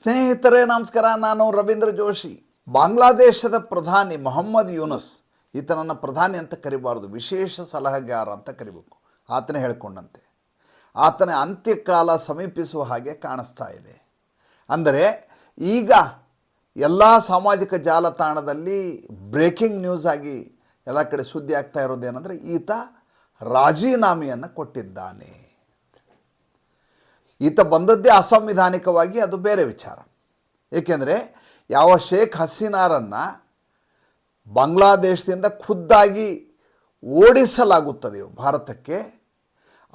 ಸ್ನೇಹಿತರೆ ನಮಸ್ಕಾರ, ನಾನು ರವೀಂದ್ರ ಜೋಶಿ. ಬಾಂಗ್ಲಾದೇಶದ ಪ್ರಧಾನಿ ಮೊಹಮ್ಮದ್ ಯೂನುಸ್, ಈತನನ್ನು ಪ್ರಧಾನಿ ಅಂತ ಕರಿಬಾರ್ದು, ವಿಶೇಷ ಸಲಹೆಗಾರ ಅಂತ ಕರಿಬೇಕು. ಆತನೇ ಹೇಳ್ಕೊಂಡಂತೆ ಆತನ ಅಂತ್ಯಕಾಲ ಸಮೀಪಿಸುವ ಹಾಗೆ ಕಾಣಿಸ್ತಾ ಇದೆ. ಅಂದರೆ ಈಗ ಎಲ್ಲ ಸಾಮಾಜಿಕ ಜಾಲತಾಣದಲ್ಲಿ ಬ್ರೇಕಿಂಗ್ ನ್ಯೂಸ್ ಆಗಿ ಎಲ್ಲ ಕಡೆ ಸುದ್ದಿ ಆಗ್ತಾ ಇರೋದೇನೆಂದರೆ ಈತ ರಾಜೀನಾಮೆಯನ್ನು ಕೊಟ್ಟಿದ್ದಾನೆ. ಈತ ಬಂದದ್ದೇ ಅಸಂವಿಧಾನಿಕವಾಗಿ, ಅದು ಬೇರೆ ವಿಚಾರ. ಏಕೆಂದರೆ ಯಾವ ಶೇಖ್ ಹಸೀನಾರನ್ನು ಬಾಂಗ್ಲಾದೇಶದಿಂದ ಖುದ್ದಾಗಿ ಓಡಿಸಲಾಗುತ್ತದೆಯೋ ಭಾರತಕ್ಕೆ,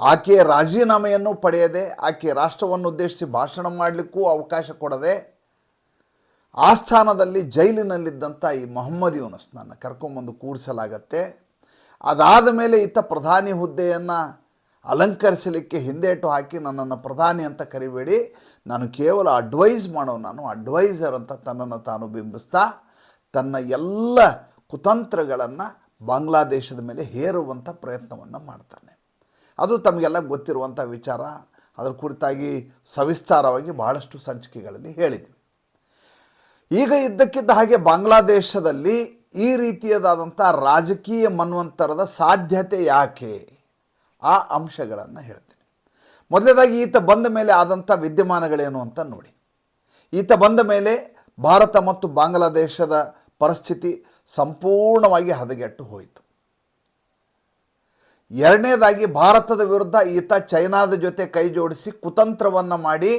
ಆಕೆಯ ರಾಜೀನಾಮೆಯನ್ನು ಪಡೆಯದೆ, ಆಕೆ ರಾಷ್ಟ್ರವನ್ನು ಉದ್ದೇಶಿಸಿ ಭಾಷಣ ಮಾಡಲಿಕ್ಕೂ ಅವಕಾಶ ಕೊಡದೆ, ಆ ಸ್ಥಾನದಲ್ಲಿ ಜೈಲಿನಲ್ಲಿದ್ದಂಥ ಈ ಮೊಹಮ್ಮದ್ ಯೂನುಸ್ನನ್ನು ಕರ್ಕೊಂಬಂದು ಕೂರಿಸಲಾಗತ್ತೆ. ಅದಾದ ಮೇಲೆ ಈತ ಪ್ರಧಾನಿ ಹುದ್ದೆಯನ್ನು ಅಲಂಕರಿಸಲಿಕ್ಕೆ ಹಿಂದೇಟು ಹಾಕಿ ನನ್ನನ್ನು ಪ್ರಧಾನಿ ಅಂತ ಕರಿಬೇಡಿ, ನಾನು ಕೇವಲ ಅಡ್ವೈಸ್ ಮಾಡೋ, ನಾನು ಅಡ್ವೈಸರ್ ಅಂತ ತನ್ನನ್ನು ತಾನು ಬಿಂಬಿಸ್ತಾ ತನ್ನ ಎಲ್ಲ ಕುತಂತ್ರಗಳನ್ನು ಬಾಂಗ್ಲಾದೇಶದ ಮೇಲೆ ಹೇರುವಂಥ ಪ್ರಯತ್ನವನ್ನು ಮಾಡ್ತಾನೆ. ಅದು ತಮಗೆಲ್ಲ ಗೊತ್ತಿರುವಂಥ ವಿಚಾರ. ಅದರ ಕುರಿತಾಗಿ ಸವಿಸ್ತಾರವಾಗಿ ಬಹಳಷ್ಟು ಸಂಚಿಕೆಗಳಲ್ಲಿ ಹೇಳಿದ್ವಿ. ಈಗ ಇದ್ದಕ್ಕಿದ್ದ ಹಾಗೆ ಬಾಂಗ್ಲಾದೇಶದಲ್ಲಿ ಈ ರೀತಿಯದಾದಂಥ ರಾಜಕೀಯ ಮನ್ವಂತರದ ಸಾಧ್ಯತೆ ಯಾಕೆ, ಆ ಅಂಶಗಳನ್ನು ಹೇಳ್ತೀನಿ. ಮೊದಲನೇದಾಗಿ ಈತ ಬಂದ ಮೇಲೆ ಆದಂಥ ವಿದ್ಯಮಾನಗಳೇನು ಅಂತ ನೋಡಿ. ಈತ ಬಂದ ಮೇಲೆ ಭಾರತ ಮತ್ತು ಬಾಂಗ್ಲಾದೇಶದ ಪರಿಸ್ಥಿತಿ ಸಂಪೂರ್ಣವಾಗಿ ಹದಗೆಟ್ಟು ಹೋಯಿತು. ಎರಡನೇದಾಗಿ ಭಾರತದ ವಿರುದ್ಧ ಈತ ಚೈನಾದ ಜೊತೆ ಕೈ ಜೋಡಿಸಿ ಕುತಂತ್ರವನ್ನು ಮಾಡಿ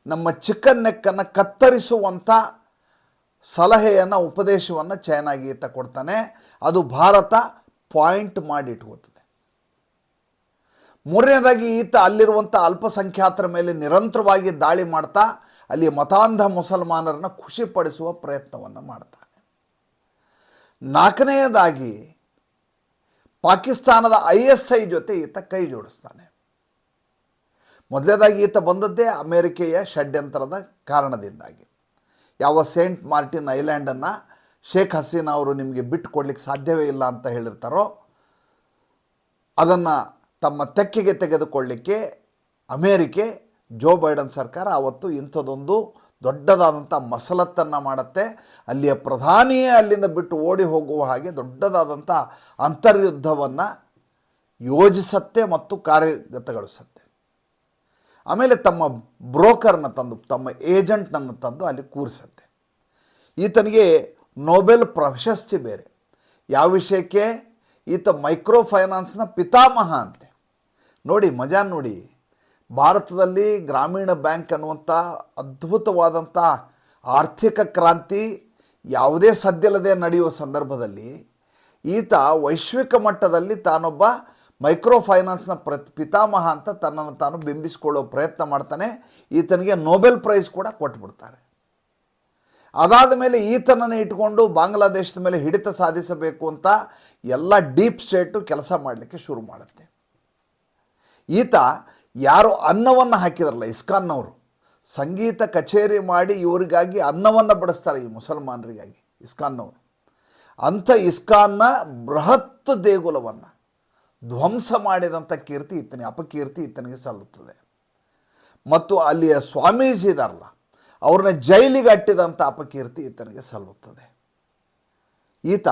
ನಮ್ಮ ಚಿಕನ್ ನೆಕ್ಕನ್ನು ಕತ್ತರಿಸುವಂಥ ಸಲಹೆಯನ್ನು, ಉಪದೇಶವನ್ನು ಚೈನಾಗೆ ಈತ ಕೊಡ್ತಾನೆ. ಅದು ಭಾರತ ಪಾಯಿಂಟ್ ಮಾಡಿಟ್ಕೋತದೆ. ಮೂರನೇದಾಗಿ ಈತ ಅಲ್ಲಿರುವಂಥ ಅಲ್ಪಸಂಖ್ಯಾತರ ಮೇಲೆ ನಿರಂತರವಾಗಿ ದಾಳಿ ಮಾಡ್ತಾ ಅಲ್ಲಿ ಮತಾಂಧ ಮುಸಲ್ಮಾನರನ್ನು ಖುಷಿಪಡಿಸುವ ಪ್ರಯತ್ನವನ್ನು ಮಾಡ್ತಾನೆ. ನಾಲ್ಕನೆಯದಾಗಿ ಪಾಕಿಸ್ತಾನದ ISI ಜೊತೆ ಈತ ಕೈ ಜೋಡಿಸ್ತಾನೆ. ಮೊದಲನೇದಾಗಿ ಈತ ಬಂದದ್ದೇ ಅಮೇರಿಕೆಯ ಷಡ್ಯಂತ್ರದ ಕಾರಣದಿಂದಾಗಿ. ಯಾವ ಸೇಂಟ್ ಮಾರ್ಟಿನ್ ಐಲ್ಯಾಂಡನ್ನು ಶೇಖ್ ಹಸೀನಾ ಅವರು ನಿಮಗೆ ಬಿಟ್ಟು ಕೊಡಲಿಕ್ಕೆ ಸಾಧ್ಯವೇ ಇಲ್ಲ ಅಂತ ಹೇಳಿರ್ತಾರೋ, ಅದನ್ನು ತಮ್ಮ ತೆಕ್ಕೆಗೆ ತೆಗೆದುಕೊಳ್ಳಿಕ್ಕೆ ಅಮೇರಿಕೆ, ಜೋ ಬೈಡನ್ ಸರ್ಕಾರ ಅವತ್ತು ಇಂಥದ್ದೊಂದು ದೊಡ್ಡದಾದಂಥ ಮಸಲತ್ತನ್ನು ಮಾಡುತ್ತೆ. ಅಲ್ಲಿಯ ಪ್ರಧಾನಿಯೇ ಅಲ್ಲಿಂದ ಬಿಟ್ಟು ಓಡಿ ಹೋಗುವ ಹಾಗೆ ದೊಡ್ಡದಾದಂಥ ಅಂತರ್ಯುದ್ಧವನ್ನು ಯೋಜಿಸತ್ತೆ ಮತ್ತು ಕಾರ್ಯಗತಗೊಳಿಸತ್ತೆ. ಆಮೇಲೆ ತಮ್ಮ ಬ್ರೋಕರ್ನ ತಂದು, ತಮ್ಮ ಏಜೆಂಟ್ನನ್ನು ತಂದು ಅಲ್ಲಿ ಕೂರಿಸತ್ತೆ. ಈತನಿಗೆ ನೊಬೆಲ್ ಪ್ರಶಸ್ತಿ ಬೇರೆ. ಯಾವ ವಿಷಯಕ್ಕೆ? ಈತ ಮೈಕ್ರೋ ಫೈನಾನ್ಸ್ನ ಪಿತಾಮಹ ಅಂತೆ. ನೋಡಿ, ಮಜಾ ನೋಡಿ. ಭಾರತದಲ್ಲಿ ಗ್ರಾಮೀಣ ಬ್ಯಾಂಕ್ ಅನ್ನುವಂಥ ಅದ್ಭುತವಾದಂಥ ಆರ್ಥಿಕ ಕ್ರಾಂತಿ ಯಾವುದೇ ಸದ್ದಿಲ್ಲದೆ ನಡೆಯುವ ಸಂದರ್ಭದಲ್ಲಿ ಈತ ವೈಶ್ವಿಕ ಮಟ್ಟದಲ್ಲಿ ತಾನೊಬ್ಬ ಮೈಕ್ರೋ ಫೈನಾನ್ಸ್ನ ಪಿತಾಮಹ ಅಂತ ತನ್ನನ್ನು ತಾನು ಬಿಂಬಿಸಿಕೊಳ್ಳೋ ಪ್ರಯತ್ನ ಮಾಡ್ತಾನೆ. ಈತನಿಗೆ ನೊಬೆಲ್ ಪ್ರೈಸ್ ಕೂಡ ಕೊಟ್ಬಿಡ್ತಾರೆ. ಅದಾದ ಮೇಲೆ ಈತನನ್ನು ಇಟ್ಕೊಂಡು ಬಾಂಗ್ಲಾದೇಶದ ಮೇಲೆ ಹಿಡಿತ ಸಾಧಿಸಬೇಕು ಅಂತ ಎಲ್ಲ ಡೀಪ್ ಸ್ಟೇಟು ಕೆಲಸ ಮಾಡಲಿಕ್ಕೆ ಶುರು ಮಾಡುತ್ತೆ. ಈತ ಯಾರು ಅನ್ನವನ್ನು ಹಾಕಿದ್ರಲ್ಲ, ಇಸ್ಕಾನ್ನವರು ಸಂಗೀತ ಕಚೇರಿ ಮಾಡಿ ಇವರಿಗಾಗಿ ಅನ್ನವನ್ನು ಬಡಿಸ್ತಾರೆ, ಈ ಮುಸಲ್ಮಾನರಿಗಾಗಿ ಇಸ್ಕಾನ್ನವರು. ಅಂಥ ಇಸ್ಕಾನ್ನ ಬೃಹತ್ ದೇಗುಲವನ್ನು ಧ್ವಂಸ ಮಾಡಿದಂಥ ಕೀರ್ತಿ ಈತನಿಗೆ, ಅಪಕೀರ್ತಿ ಈತನಿಗೆ ಸಲ್ಲುತ್ತದೆ. ಮತ್ತು ಅಲ್ಲಿಯ ಸ್ವಾಮೀಜಿ ಇದಾರಲ್ಲ, ಅವ್ರನ್ನ ಜೈಲಿಗೆ ಅಟ್ಟಿದಂಥ ಅಪಕೀರ್ತಿ ಈತನಿಗೆ ಸಲ್ಲುತ್ತದೆ. ಈತ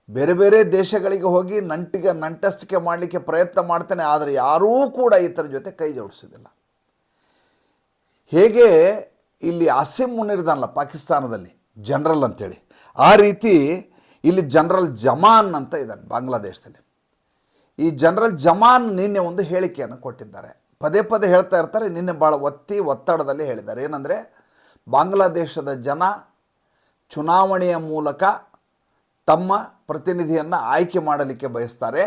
ಬೇರೆ ಬೇರೆ ದೇಶಗಳಿಗೆ ಹೋಗಿ ನಂಟಸ್ಟಿಕೆ ಮಾಡಲಿಕ್ಕೆ ಪ್ರಯತ್ನ ಮಾಡ್ತಾನೆ, ಆದರೆ ಯಾರೂ ಕೂಡ ಈತರ ಜೊತೆ ಕೈ ಜೋಡಿಸೋದಿಲ್ಲ. ಹೇಗೆ ಇಲ್ಲಿ ಆಸಿಮ್ ಮುನಿರ್ದಾನಲ್ಲ ಪಾಕಿಸ್ತಾನದಲ್ಲಿ ಜನರಲ್ ಅಂತೇಳಿ, ಆ ರೀತಿ ಇಲ್ಲಿ ಜನರಲ್ ಜಮಾನ್ ಅಂತ ಇದ್ದಾನೆ ಬಾಂಗ್ಲಾದೇಶದಲ್ಲಿ. ಈ ಜನರಲ್ ಜಮಾನ್ ನಿನ್ನೆ ಒಂದು ಹೇಳಿಕೆಯನ್ನು ಕೊಟ್ಟಿದ್ದಾರೆ. ಪದೇ ಪದೇ ಹೇಳ್ತಾ ಇರ್ತಾರೆ. ನಿನ್ನೆ ಭಾಳ ಒತ್ತಡದಲ್ಲಿ ಹೇಳಿದ್ದಾರೆ. ಏನಂದರೆ, ಬಾಂಗ್ಲಾದೇಶದ ಜನ ಚುನಾವಣೆಯ ಮೂಲಕ ತಮ್ಮ ಪ್ರತಿನಿಧಿಯನ್ನು ಆಯ್ಕೆ ಮಾಡಲಿಕ್ಕೆ ಬಯಸ್ತಾರೆ.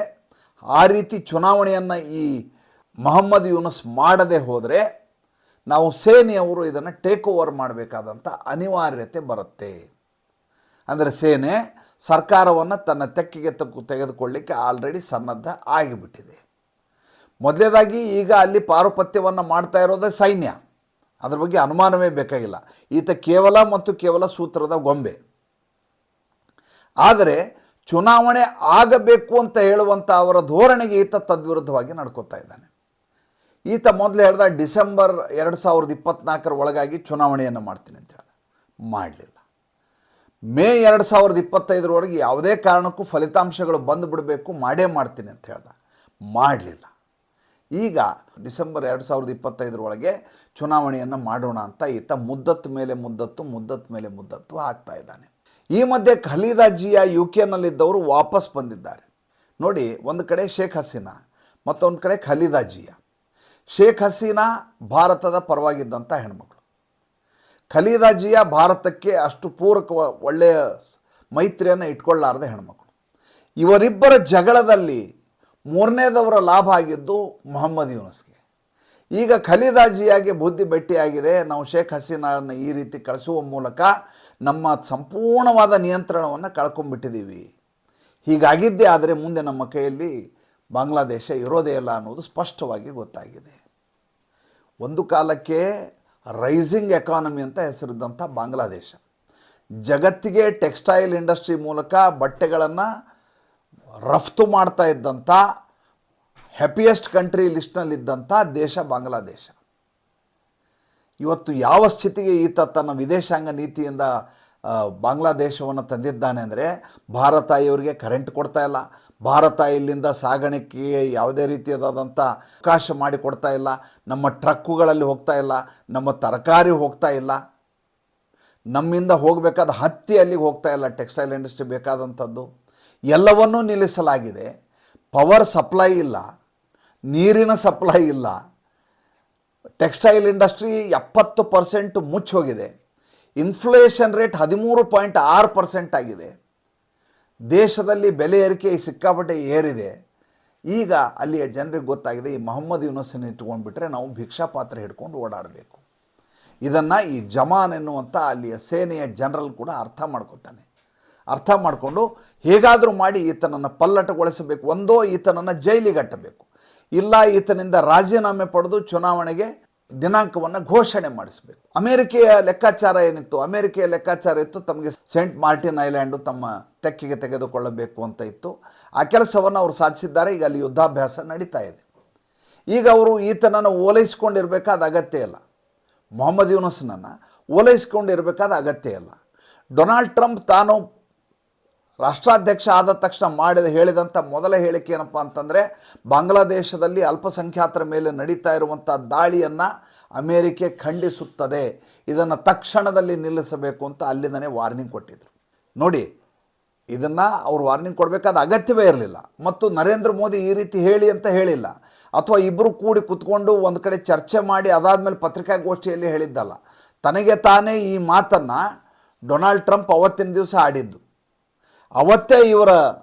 ಆ ರೀತಿ ಚುನಾವಣೆಯನ್ನು ಈ ಮೊಹಮ್ಮದ್ ಯೂನುಸ್ ಮಾಡದೆ ಹೋದರೆ ನಾವು ಸೇನೆಯವರು ಇದನ್ನು ಟೇಕ್ ಓವರ್ ಮಾಡಬೇಕಾದಂಥ ಅನಿವಾರ್ಯತೆ ಬರುತ್ತೆ. ಅಂದರೆ ಸೇನೆ ಸರ್ಕಾರವನ್ನು ತನ್ನ ತೆಕ್ಕೆಗೆ ತೆಗೆದುಕೊಳ್ಳಿಕ್ಕೆ ಆಲ್ರೆಡಿ ಸನ್ನದ್ಧ ಆಗಿಬಿಟ್ಟಿದೆ. ಮೊದಲನೇದಾಗಿ ಈಗ ಅಲ್ಲಿ ಪಾರುಪತ್ಯವನ್ನು ಮಾಡ್ತಾ ಇರೋದೇ ಸೈನ್ಯ. ಅದ್ರ ಬಗ್ಗೆ ಅನುಮಾನವೇ ಬೇಕಾಗಿಲ್ಲ. ಈತ ಕೇವಲ ಮತ್ತು ಕೇವಲ ಸೂತ್ರದ ಗೊಂಬೆ. ಆದರೆ ಚುನಾವಣೆ ಆಗಬೇಕು ಅಂತ ಹೇಳುವಂಥ ಅವರ ಧೋರಣೆಗೆ ಈತ ತದ್ವಿರುದ್ಧವಾಗಿ ನಡ್ಕೋತಾ ಇದ್ದಾನೆ. ಈತ ಮೊದಲು ಹೇಳ್ದ ಡಿಸೆಂಬರ್ 2024 ಒಳಗಾಗಿ ಚುನಾವಣೆಯನ್ನು ಮಾಡ್ತೀನಿ ಅಂತ ಹೇಳ್ದ. ಮಾಡಲಿಲ್ಲ. ಮೇ 2025 ಯಾವುದೇ ಕಾರಣಕ್ಕೂ ಫಲಿತಾಂಶಗಳು ಬಂದು ಬಿಡಬೇಕು, ಮಾಡೇ ಮಾಡ್ತೀನಿ ಅಂತ ಹೇಳ್ದ. ಮಾಡಲಿಲ್ಲ. ಈಗ ಡಿಸೆಂಬರ್ 2025 ಚುನಾವಣೆಯನ್ನು ಮಾಡೋಣ ಅಂತ ಈತ ಮುದ್ದತ್ತು ಮೇಲೆ ಮುದ್ದತ್ತು ಹಾಕ್ತಾ ಇದ್ದಾನೆ. ಈ ಮಧ್ಯೆ ಖಲೀದಾ ಜಿಯಾ UK ವಾಪಸ್ ಬಂದಿದ್ದಾರೆ. ನೋಡಿ, ಒಂದು ಕಡೆ ಶೇಖ್ ಹಸೀನಾ, ಮತ್ತೊಂದು ಕಡೆ ಖಲೀದಾ ಜಿಯಾ. ಶೇಖ್ ಹಸೀನಾ ಭಾರತದ ಪರವಾಗಿದ್ದಂಥ ಹೆಣ್ಮಗಳು. ಖಲೀದಾ ಜಿಯಾ ಭಾರತಕ್ಕೆ ಅಷ್ಟು ಪೂರಕ ಒಳ್ಳೆಯ ಮೈತ್ರಿಯನ್ನು ಇಟ್ಕೊಳ್ಳಾರ್ದ ಹೆಣ್ಮಗಳು. ಇವರಿಬ್ಬರ ಜಗಳದಲ್ಲಿ ಮೂರನೇದವರ ಲಾಭ ಆಗಿದ್ದು ಮೊಹಮ್ಮದ್ ಯೂನಸ್ಗೆ. ಈಗ ಖಲೀದಾ ಜಿಯಾಗೆ ಬುದ್ಧಿ ಭೇಟಿಯಾಗಿದೆ. ನಾವು ಶೇಖ್ ಹಸೀನಾರನ್ನು ಈ ರೀತಿ ಕಳಿಸುವ ಮೂಲಕ ನಮ್ಮ ಸಂಪೂರ್ಣವಾದ ನಿಯಂತ್ರಣವನ್ನು ಕಳ್ಕೊಂಡ್ಬಿಟ್ಟಿದ್ದೀವಿ. ಹೀಗಾಗಿದ್ದೇ ಆದರೆ ಮುಂದೆ ನಮ್ಮ ಕೈಯಲ್ಲಿ ಬಾಂಗ್ಲಾದೇಶ ಇರೋದೇ ಇಲ್ಲ ಅನ್ನೋದು ಸ್ಪಷ್ಟವಾಗಿ ಗೊತ್ತಾಗಿದೆ. ಒಂದು ಕಾಲಕ್ಕೆ ರೈಸಿಂಗ್ ಎಕಾನಮಿ ಅಂತ ಹೆಸರಿದ್ದಂಥ ಬಾಂಗ್ಲಾದೇಶ ಜಗತ್ತಿಗೆ ಟೆಕ್ಸ್ಟೈಲ್ ಇಂಡಸ್ಟ್ರಿ ಮೂಲಕ ಬಟ್ಟೆಗಳನ್ನು ರಫ್ತು ಮಾಡ್ತಾ ಇದ್ದಂಥ ಹ್ಯಾಪಿಯೆಸ್ಟ್ ಕಂಟ್ರಿ ಲಿಸ್ಟ್ನಲ್ಲಿದ್ದಂಥ ದೇಶ ಬಾಂಗ್ಲಾದೇಶ. ಇವತ್ತು ಯಾವ ಸ್ಥಿತಿಗೆ ಈತ ತನ್ನ ವಿದೇಶಾಂಗ ನೀತಿಯಿಂದ ಬಾಂಗ್ಲಾದೇಶವನ್ನು ತಂದಿದ್ದಾನೆ ಅಂದರೆ, ಭಾರತ ಇವರಿಗೆ ಕರೆಂಟ್ ಕೊಡ್ತಾ ಇಲ್ಲ, ಭಾರತ ಇಲ್ಲಿಂದ ಸಾಗಾಣಿಕೆಗೆ ಯಾವುದೇ ರೀತಿಯಾದಂಥ ಅವಕಾಶ ಮಾಡಿಕೊಡ್ತಾ ಇಲ್ಲ, ನಮ್ಮ ಟ್ರಕ್ಕುಗಳಲ್ಲಿ ಹೋಗ್ತಾ ಇಲ್ಲ, ನಮ್ಮ ತರಕಾರಿ ಹೋಗ್ತಾ ಇಲ್ಲ, ನಮ್ಮಿಂದ ಹೋಗಬೇಕಾದ ಹತ್ತಿ ಅಲ್ಲಿಗೆ ಹೋಗ್ತಾ ಇಲ್ಲ, ಟೆಕ್ಸ್ಟೈಲ್ ಇಂಡಸ್ಟ್ರಿ ಬೇಕಾದಂಥದ್ದು ಎಲ್ಲವನ್ನೂ ನಿಲ್ಲಿಸಲಾಗಿದೆ. ಪವರ್ ಸಪ್ಲೈ ಇಲ್ಲ, ನೀರಿನ ಸಪ್ಲೈ ಇಲ್ಲ, ಟೆಕ್ಸ್ಟೈಲ್ ಇಂಡಸ್ಟ್ರಿ 70% ಮುಚ್ಚೋಗಿದೆ. ಇನ್ಫ್ಲೇಷನ್ ರೇಟ್ 13.6% ಆಗಿದೆ. ದೇಶದಲ್ಲಿ ಬೆಲೆ ಏರಿಕೆ ಸಿಕ್ಕಾಪಟ್ಟೆ ಏರಿದೆ. ಈಗ ಅಲ್ಲಿಯ ಜನರಿಗೆ ಗೊತ್ತಾಗಿದೆ, ಈ ಮೊಹಮ್ಮದ್ ಯೂನಸ್ಸನ್ನು ಇಟ್ಕೊಂಡ್ಬಿಟ್ರೆ ನಾವು ಭಿಕ್ಷಾ ಪಾತ್ರೆ ಹಿಡ್ಕೊಂಡು ಓಡಾಡಬೇಕು. ಇದನ್ನು ಈ ಜಮಾನ್ ಎನ್ನುವಂಥ ಅಲ್ಲಿಯ ಸೇನೆಯ ಜನರಲ್ ಕೂಡ ಅರ್ಥ ಮಾಡ್ಕೊತಾನೆ. ಅರ್ಥ ಮಾಡಿಕೊಂಡು ಹೇಗಾದರೂ ಮಾಡಿ ಈತನನ್ನು ಪಲ್ಲಟಗೊಳಿಸಬೇಕು. ಒಂದೋ ಈತನನ್ನು ಜೈಲಿಗಟ್ಟಬೇಕು, ಇಲ್ಲ ಈತನಿಂದ ರಾಜೀನಾಮೆ ಪಡೆದು ಚುನಾವಣೆಗೆ ದಿನಾಂಕವನ್ನು ಘೋಷಣೆ ಮಾಡಿಸಬೇಕು. ಅಮೇರಿಕೆಯ ಲೆಕ್ಕಾಚಾರ ಏನಿತ್ತು? ಅಮೇರಿಕೆಯ ಲೆಕ್ಕಾಚಾರ ಇತ್ತು, ತಮಗೆ ಸೇಂಟ್ ಮಾರ್ಟಿನ್ ಐಲ್ಯಾಂಡು ತಮ್ಮ ತೆಕ್ಕೆಗೆ ತೆಗೆದುಕೊಳ್ಳಬೇಕು ಅಂತ ಇತ್ತು. ಆ ಕೆಲಸವನ್ನು ಅವರು ಸಾಧಿಸಿದ್ದಾರೆ. ಈಗ ಅಲ್ಲಿ ಯುದ್ಧಾಭ್ಯಾಸ ನಡೀತಾ ಇದೆ. ಈಗ ಅವರು ಈತನನ್ನು ಓಲೈಸ್ಕೊಂಡಿರಬೇಕಾದ ಅಗತ್ಯ ಇಲ್ಲ, ಮೊಹಮ್ಮದ್ ಯೂನಸ್ನನ್ನು ಓಲೈಸ್ಕೊಂಡಿರಬೇಕಾದ ಅಗತ್ಯ ಇಲ್ಲ. ಡೊನಾಲ್ಡ್ ಟ್ರಂಪ್ ತಾನು ರಾಷ್ಟ್ರಾಧ್ಯಕ್ಷ ಆದ ತಕ್ಷಣ ಹೇಳಿದಂಥ ಮೊದಲ ಹೇಳಿಕೆ ಏನಪ್ಪ ಅಂತಂದರೆ, ಬಾಂಗ್ಲಾದೇಶದಲ್ಲಿ ಅಲ್ಪಸಂಖ್ಯಾತರ ಮೇಲೆ ನಡೀತಾ ಇರುವಂಥ ದಾಳಿಯನ್ನು ಅಮೇರಿಕೆ ಖಂಡಿಸುತ್ತದೆ, ಇದನ್ನು ತಕ್ಷಣದಲ್ಲಿ ನಿಲ್ಲಿಸಬೇಕು ಅಂತ ಅಲ್ಲಿಂದನೇ ವಾರ್ನಿಂಗ್ ಕೊಟ್ಟಿದ್ರು. ನೋಡಿ, ಇದನ್ನು ಅವರು ವಾರ್ನಿಂಗ್ ಕೊಡಬೇಕಾದ ಅಗತ್ಯವೇ ಇರಲಿಲ್ಲ. ಮತ್ತು ನರೇಂದ್ರ ಮೋದಿ ಈ ರೀತಿ ಹೇಳಿ ಅಂತ ಹೇಳಿಲ್ಲ, ಅಥವಾ ಇಬ್ಬರು ಕೂಡಿ ಕುತ್ಕೊಂಡು ಒಂದು ಕಡೆ ಚರ್ಚೆ ಮಾಡಿ ಅದಾದಮೇಲೆ ಪತ್ರಿಕಾಗೋಷ್ಠಿಯಲ್ಲಿ ಹೇಳಿದ್ದಲ್ಲ. ತನಗೆ ತಾನೇ ಈ ಮಾತನ್ನು ಡೊನಾಲ್ಡ್ ಟ್ರಂಪ್ ಅವತ್ತಿನ ದಿವಸ ಆಡಿದ್ದು. ಅವತ್ತೇ ಇವರ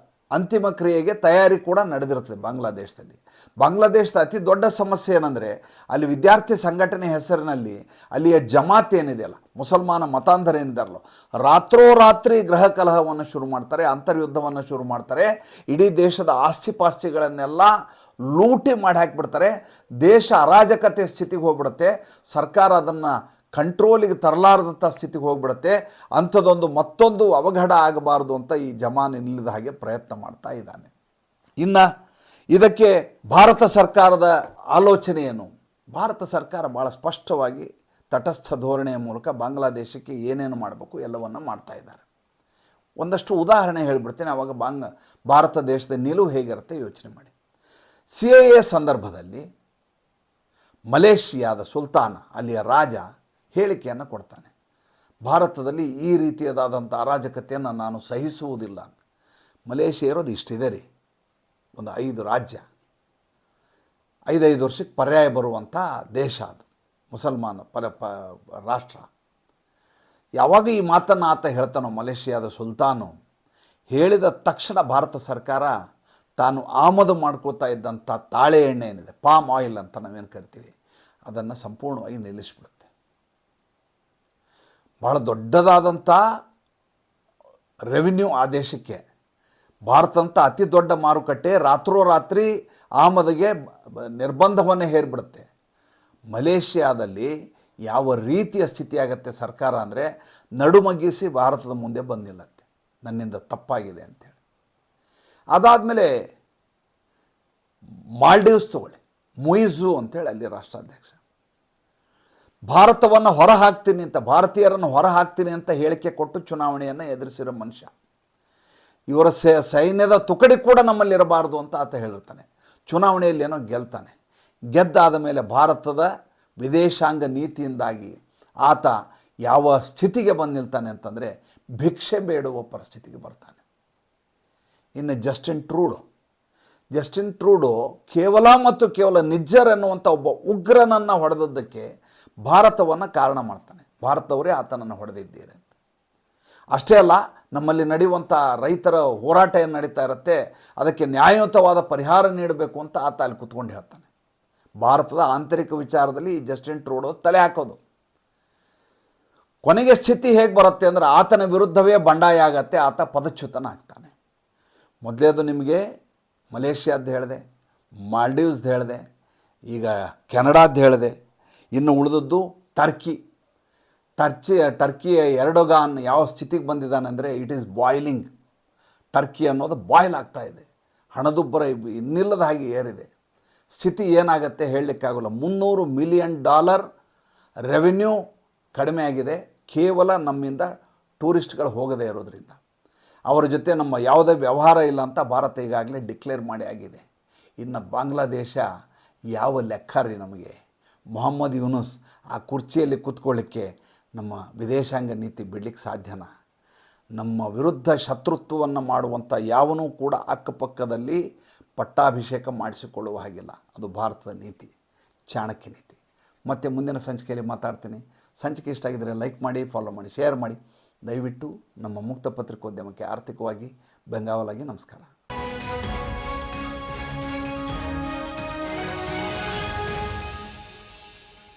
ಅಂತಿಮ ಕ್ರಿಯೆಗೆ ತಯಾರಿ ಕೂಡ ನಡೆದಿರ್ತದೆ ಬಾಂಗ್ಲಾದೇಶದಲ್ಲಿ. ಬಾಂಗ್ಲಾದೇಶದ ಅತಿ ದೊಡ್ಡ ಸಮಸ್ಯೆ ಏನಂದರೆ, ಅಲ್ಲಿ ವಿದ್ಯಾರ್ಥಿ ಸಂಘಟನೆ ಹೆಸರಿನಲ್ಲಿ ಅಲ್ಲಿಯ ಜಮಾತ್ ಏನಿದೆಯಲ್ಲ, ಮುಸಲ್ಮಾನ ಮತಾಂಧರ ಏನಿದಾರಲ್ಲ, ರಾತ್ರೋರಾತ್ರಿ ಗೃಹ ಕಲಹವನ್ನು ಶುರು ಮಾಡ್ತಾರೆ, ಅಂತರ್ಯುದ್ಧವನ್ನು ಶುರು ಮಾಡ್ತಾರೆ. ಇಡೀ ದೇಶದ ಆಸ್ತಿ ಪಾಸ್ತಿಗಳನ್ನೆಲ್ಲ ಲೂಟಿ ಮಾಡಿ ಹಾಕಿಬಿಡ್ತಾರೆ. ದೇಶ ಅರಾಜಕತೆ ಸ್ಥಿತಿಗೆ ಹೋಗ್ಬಿಡುತ್ತೆ. ಸರ್ಕಾರ ಅದನ್ನು ಕಂಟ್ರೋಲಿಗೆ ತರಲಾರದಂಥ ಸ್ಥಿತಿಗೆ ಹೋಗ್ಬಿಡುತ್ತೆ. ಅಂಥದ್ದೊಂದು ಮತ್ತೊಂದು ಅವಘಡ ಆಗಬಾರ್ದು ಅಂತ ಈ ಜಮಾನ್ ನಿಲ್ಲದ ಹಾಗೆ ಪ್ರಯತ್ನ ಮಾಡ್ತಾ ಇದ್ದಾನೆ. ಇನ್ನು ಇದಕ್ಕೆ ಭಾರತ ಸರ್ಕಾರದ ಆಲೋಚನೆ ಏನು? ಭಾರತ ಸರ್ಕಾರ ಭಾಳ ಸ್ಪಷ್ಟವಾಗಿ ತಟಸ್ಥ ಧೋರಣೆಯ ಮೂಲಕ ಬಾಂಗ್ಲಾದೇಶಕ್ಕೆ ಏನೇನು ಮಾಡಬೇಕು ಎಲ್ಲವನ್ನು ಮಾಡ್ತಾ ಇದ್ದಾರೆ. ಒಂದಷ್ಟು ಉದಾಹರಣೆ ಹೇಳಿಬಿಡ್ತೇನೆ, ಆವಾಗ ಭಾರತ ದೇಶದ ನಿಲುವು ಹೇಗಿರುತ್ತೆ ಯೋಚನೆ ಮಾಡಿ. CIA ಸಂದರ್ಭದಲ್ಲಿ ಮಲೇಷಿಯಾದ ಸುಲ್ತಾನ, ಅಲ್ಲಿಯ ರಾಜ ಹೇಳಿಕೆಯನ್ನು ಕೊಡ್ತಾನೆ, ಭಾರತದಲ್ಲಿ ಈ ರೀತಿಯಾದಂಥ ಅರಾಜಕತೆಯನ್ನು ನಾನು ಸಹಿಸುವುದಿಲ್ಲ ಅಂತ. ಮಲೇಷಿಯಾ ಇರೋದು ಇಷ್ಟಿದೆ ರೀ, ಒಂದು 5 ರಾಜ್ಯ, 5 ವರ್ಷಕ್ಕೆ ಪರ್ಯಾಯ ಬರುವಂಥ ದೇಶ ಅದು, ಮುಸಲ್ಮಾನ ರಾಷ್ಟ್ರ. ಯಾವಾಗ ಈ ಮಾತನ್ನು ಆತ ಹೇಳ್ತಾನೋ ಮಲೇಷಿಯಾದ ಸುಲ್ತಾನು, ಹೇಳಿದ ತಕ್ಷಣ ಭಾರತ ಸರ್ಕಾರ ತಾನು ಆಮದು ಮಾಡ್ಕೋತಾ ಇದ್ದಂಥ ತಾಳೆ ಎಣ್ಣೆ ಏನಿದೆ, ಪಾಮ್ ಆಯಿಲ್ ಅಂತ ನಾವೇನು ಕರಿತೀವಿ, ಅದನ್ನು ಸಂಪೂರ್ಣವಾಗಿ ನಿಲ್ಲಿಸಿಬಿಡುತ್ತೆ. ಭಾಳ ದೊಡ್ಡದಾದಂಥ ರೆವಿನ್ಯೂ ಆ ದೇಶಕ್ಕೆ. ಭಾರತ ಅಂತ ಅತಿ ದೊಡ್ಡ ಮಾರುಕಟ್ಟೆ ರಾತ್ರೋರಾತ್ರಿ ಆಮದಿಗೆ ನಿರ್ಬಂಧವನ್ನೇ ಹೇರಿಬಿಡುತ್ತೆ. ಮಲೇಷಿಯಾದಲ್ಲಿ ಯಾವ ರೀತಿಯ ಸ್ಥಿತಿಯಾಗತ್ತೆ ಸರ್ಕಾರ ಅಂದರೆ, ನಡುಮಗ್ಗಿಸಿ ಭಾರತದ ಮುಂದೆ ಬಂದಿಲ್ಲಂತೆ, ನನ್ನಿಂದ ತಪ್ಪಾಗಿದೆ ಅಂತೇಳಿ. ಅದಾದಮೇಲೆ ಮಾಲ್ಡೀವ್ಸ್ ತಗೊಳ್ಳಿ. ಮುಯಿಝು ಅಂತೇಳಿ ಅಲ್ಲಿ ರಾಷ್ಟ್ರಾಧ್ಯಕ್ಷ. ಭಾರತವನ್ನು ಹೊರ ಹಾಕ್ತೀನಿ ಅಂತ, ಭಾರತೀಯರನ್ನು ಹೊರ ಹಾಕ್ತೀನಿ ಅಂತ ಹೇಳಿಕೆ ಕೊಟ್ಟು ಚುನಾವಣೆಯನ್ನು ಎದುರಿಸಿರೋ ಮನುಷ್ಯ. ಇವರ ಸೈನ್ಯದ ತುಕಡಿ ಕೂಡ ನಮ್ಮಲ್ಲಿರಬಾರ್ದು ಅಂತ ಆತ ಹೇಳಿರ್ತಾನೆ. ಚುನಾವಣೆಯಲ್ಲಿ ಏನೋ ಗೆಲ್ತಾನೆ. ಗೆದ್ದಾದ ಮೇಲೆ ಭಾರತದ ವಿದೇಶಾಂಗ ನೀತಿಯಿಂದಾಗಿ ಆತ ಯಾವ ಸ್ಥಿತಿಗೆ ಬಂದು ನಿಲ್ತಾನೆ ಅಂತಂದರೆ ಭಿಕ್ಷೆ ಬೇಡುವ ಪರಿಸ್ಥಿತಿಗೆ ಬರ್ತಾನೆ. ಇನ್ನು ಜಸ್ಟಿನ್ ಟ್ರೂಡೋ ಕೇವಲ ಮತ್ತು ಕೇವಲ ನಿಜ್ಜರ್ ಎನ್ನುವಂಥ ಒಬ್ಬ ಉಗ್ರನನ್ನು ಹೊಡೆದದ್ದಕ್ಕೆ ಭಾರತವನ್ನು ಕಾರಣ ಮಾಡ್ತಾನೆ. ಭಾರತದವರೇ ಆತನನ್ನು ಹೊಡೆದಿದ್ದೀರಿ ಅಂತ. ಅಷ್ಟೇ ಅಲ್ಲ, ನಮ್ಮಲ್ಲಿ ನಡೆಯುವಂಥ ರೈತರ ಹೋರಾಟ ಏನು ನಡೀತಾ ಇರುತ್ತೆ ಅದಕ್ಕೆ ನ್ಯಾಯಯುತವಾದ ಪರಿಹಾರ ನೀಡಬೇಕು ಅಂತ ಆತ ಅಲ್ಲಿ ಕೂತ್ಕೊಂಡು ಹೇಳ್ತಾನೆ. ಭಾರತದ ಆಂತರಿಕ ವಿಚಾರದಲ್ಲಿ ಈ ಜಸ್ಟಿನ್ ಟ್ರೂಡೋ ತಲೆ ಹಾಕೋದು. ಕೊನೆಗೆ ಸ್ಥಿತಿ ಹೇಗೆ ಬರುತ್ತೆ ಅಂದರೆ ಆತನ ವಿರುದ್ಧವೇ ಬಂಡಾಯ ಆಗತ್ತೆ, ಆತ ಪದಚ್ಯುತನಾಗ್ತಾನೆ. ಮೊದಲೇದು ನಿಮಗೆ ಮಲೇಷ್ಯಾದ್ದು ಹೇಳಿದೆ, ಮಾಲ್ಡೀವ್ಸ್ದು ಹೇಳಿದೆ, ಈಗ ಕೆನಡಾದ್ದು ಹೇಳಿದೆ, ಇನ್ನು ಉಳಿದದ್ದು ಟರ್ಕಿಯ ಎರ್ಡೋಗಾನ್ ಯಾವ ಸ್ಥಿತಿಗೆ ಬಂದಿದ್ದಾನೆ ಅಂದರೆ ಇಟ್ ಈಸ್ ಬಾಯ್ಲಿಂಗ್. ಟರ್ಕಿ ಅನ್ನೋದು ಬಾಯ್ಲ್ ಆಗ್ತಾ ಇದೆ. ಹಣದುಬ್ಬರ ಇನ್ನಿಲ್ಲದ ಹಾಗೆ ಏರಿದೆ. ಸ್ಥಿತಿ ಏನಾಗುತ್ತೆ ಹೇಳಲಿಕ್ಕಾಗಲ್ಲ. $300 ಮಿಲಿಯನ್ ರೆವೆನ್ಯೂ ಕಡಿಮೆ ಆಗಿದೆ, ಕೇವಲ ನಮ್ಮಿಂದ ಟೂರಿಸ್ಟ್ಗಳು ಹೋಗದೇ ಇರೋದ್ರಿಂದ. ಅವರ ಜೊತೆ ನಮ್ಮ ಯಾವುದೇ ವ್ಯವಹಾರ ಇಲ್ಲ ಅಂತ ಭಾರತ ಈಗಾಗಲೇ ಡಿಕ್ಲೇರ್ ಮಾಡಿ ಆಗಿದೆ. ಇನ್ನು ಬಾಂಗ್ಲಾದೇಶ ಯಾವ ಲೆಕ್ಕ ರೀ ನಮಗೆ? ಮೊಹಮ್ಮದ್ ಯೂನುಸ್ ಆ ಕುರ್ಚಿಯಲ್ಲಿ ಕೂತ್ಕೊಳ್ಳಿಕ್ಕೆ ನಮ್ಮ ವಿದೇಶಾಂಗ ನೀತಿ ಬಿಡಲಿಕ್ಕೆ ಸಾಧ್ಯನಾ? ನಮ್ಮ ವಿರುದ್ಧ ಶತ್ರುತ್ವವನ್ನು ಮಾಡುವಂಥ ಯಾವನೂ ಕೂಡ ಅಕ್ಕಪಕ್ಕದಲ್ಲಿ ಪಟ್ಟಾಭಿಷೇಕ ಮಾಡಿಸಿಕೊಳ್ಳುವ ಹಾಗಿಲ್ಲ. ಅದು ಭಾರತದ ನೀತಿ, ಚಾಣಕ್ಯ ನೀತಿ. ಮತ್ತೆ ಮುಂದಿನ ಸಂಚಿಕೆಯಲ್ಲಿ ಮಾತಾಡ್ತೀನಿ. ಸಂಚಿಕೆ ಇಷ್ಟ ಆಗಿದ್ದರೆ ಲೈಕ್ ಮಾಡಿ, ಫಾಲೋ ಮಾಡಿ, ಶೇರ್ ಮಾಡಿ. ದಯವಿಟ್ಟು ನಮ್ಮ ಮುಕ್ತ ಪತ್ರಿಕೋದ್ಯಮಕ್ಕೆ ಆರ್ಥಿಕವಾಗಿ ಬೆಂಗಾವಲಾಗಿ ನಮಸ್ಕಾರ.